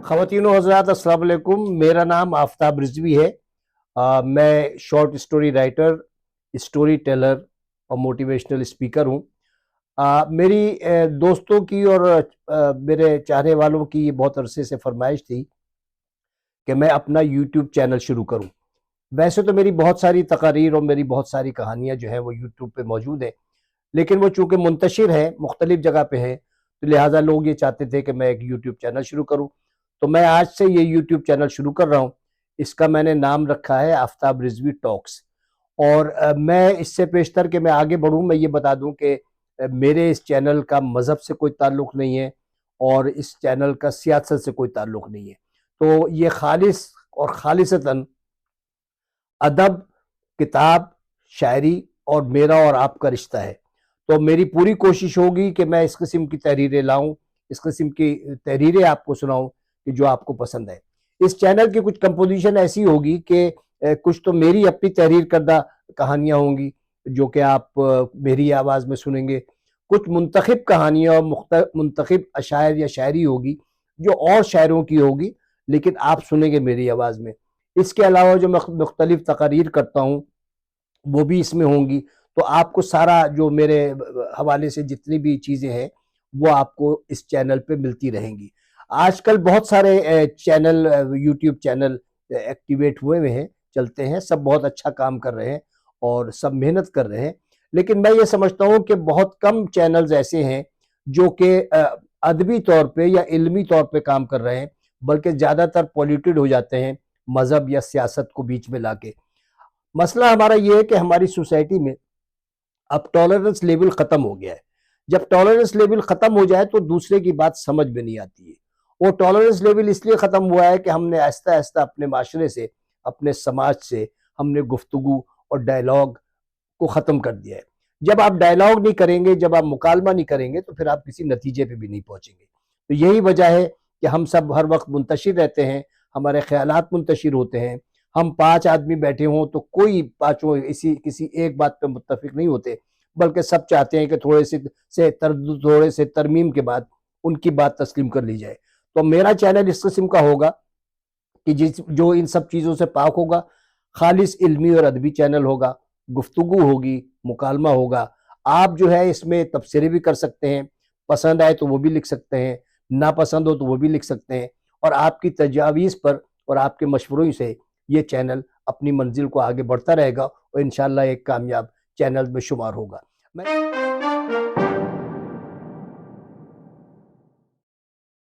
ख़वातीन व हज़रात, अस्सलाम वालेकुम। मेरा नाम आफ़ताब रिज़वी है। मैं short story writer, story teller और मोटिवेशनल स्पीकर हूँ। मेरी दोस्तों की और मेरे चाहने वालों की ये बहुत अरसे से फरमाइश थी कि मैं अपना यूट्यूब चैनल शुरू करूँ। वैसे तो मेरी बहुत सारी तकारीर और मेरी बहुत सारी कहानियाँ जो हैं वो यूट्यूब पे मौजूद हैं, लेकिन वो चूँकि मुंतशिर है, मुख्तलिफ जगह पे है, तो लिहाजा लोग ये चाहते थे कि मैं एक यूट्यूब चैनल शुरू करूँ। तो मैं आज से ये यूट्यूब चैनल शुरू कर रहा हूँ। इसका मैंने नाम रखा है आफ़ताब रिज़वी टॉक्स। और मैं इससे पेशतर कि मैं आगे बढ़ूँ, मैं ये बता दूँ कि मेरे इस चैनल का मज़हब से कोई ताल्लुक़ नहीं है और इस चैनल का सियासत से कोई ताल्लुक़ नहीं है। तो ये खालिस और खालिसतन अदब, किताब, शायरी और मेरा और आपका रिश्ता है। तो मेरी पूरी कोशिश होगी कि मैं इस किस्म की तहरीरें लाऊं, इस किस्म की तहरीरें आपको सुनाऊं कि जो आपको पसंद है। इस चैनल की कुछ कंपोजिशन ऐसी होगी कि कुछ तो मेरी अपनी तहरीर करदा कहानियां होंगी जो कि आप मेरी आवाज़ में सुनेंगे। कुछ मुंतखब कहानियां और मुंतखब अशायर या शायरी होगी जो और शायरों की होगी, लेकिन आप सुनेंगे मेरी आवाज़ में। इसके अलावा जो मैं मुख्तलिफ तकारीर करता हूँ वो भी इसमें होंगी। तो आपको सारा जो मेरे हवाले से जितनी भी चीज़ें हैं वो आपको इस चैनल पे मिलती रहेंगी। आजकल बहुत सारे चैनल, यूट्यूब चैनल एक्टिवेट हुए हैं, चलते हैं, सब बहुत अच्छा काम कर रहे हैं और सब मेहनत कर रहे हैं। लेकिन मैं ये समझता हूँ कि बहुत कम चैनल्स ऐसे हैं जो कि अदबी तौर पे या इल्मी तौर पे काम कर रहे हैं, बल्कि ज़्यादातर पॉल्यूटेड हो जाते हैं मज़हब या सियासत को बीच में लाके। मसला हमारा ये है कि हमारी सोसाइटी में अब टॉलरेंस लेवल खत्म हो गया है। जब टॉलरेंस लेवल खत्म हो जाए तो दूसरे की बात समझ में नहीं आती है। वो टॉलरेंस लेवल इसलिए खत्म हुआ है कि हमने आहिस्ता आहिस्ता अपने माशरे से, अपने समाज से हमने गुफ्तगू और डायलॉग को ख़त्म कर दिया है। जब आप डायलॉग नहीं करेंगे, जब आप मुकालमा नहीं करेंगे, तो फिर आप किसी नतीजे पे भी नहीं पहुंचेंगे। तो यही वजह है कि हम सब हर वक्त मुंतशिर रहते हैं, हमारे ख्यालात मुंतशिर होते हैं। हम 5 आदमी बैठे हों तो कोई पाँचों इसी किसी एक बात पे मुत्तफिक नहीं होते, बल्कि सब चाहते हैं कि थोड़े से तरमीम के बाद उनकी बात तस्लीम कर ली जाए। तो मेरा चैनल इस किस्म का होगा कि जो इन सब चीज़ों से पाक होगा, खालिस इल्मी और अदबी चैनल होगा, गुफ्तगू होगी, मुकालमा होगा। आप जो है इसमें तबसरे भी कर सकते हैं, पसंद आए तो वो भी लिख सकते हैं, नापसंद हो तो वो भी लिख सकते हैं, और आपकी तजावीज़ पर और आपके मशवरों से ये चैनल अपनी मंजिल को आगे बढ़ता रहेगा और इंशाअल्लाह एक कामयाब चैनल में शुमार होगा। मैं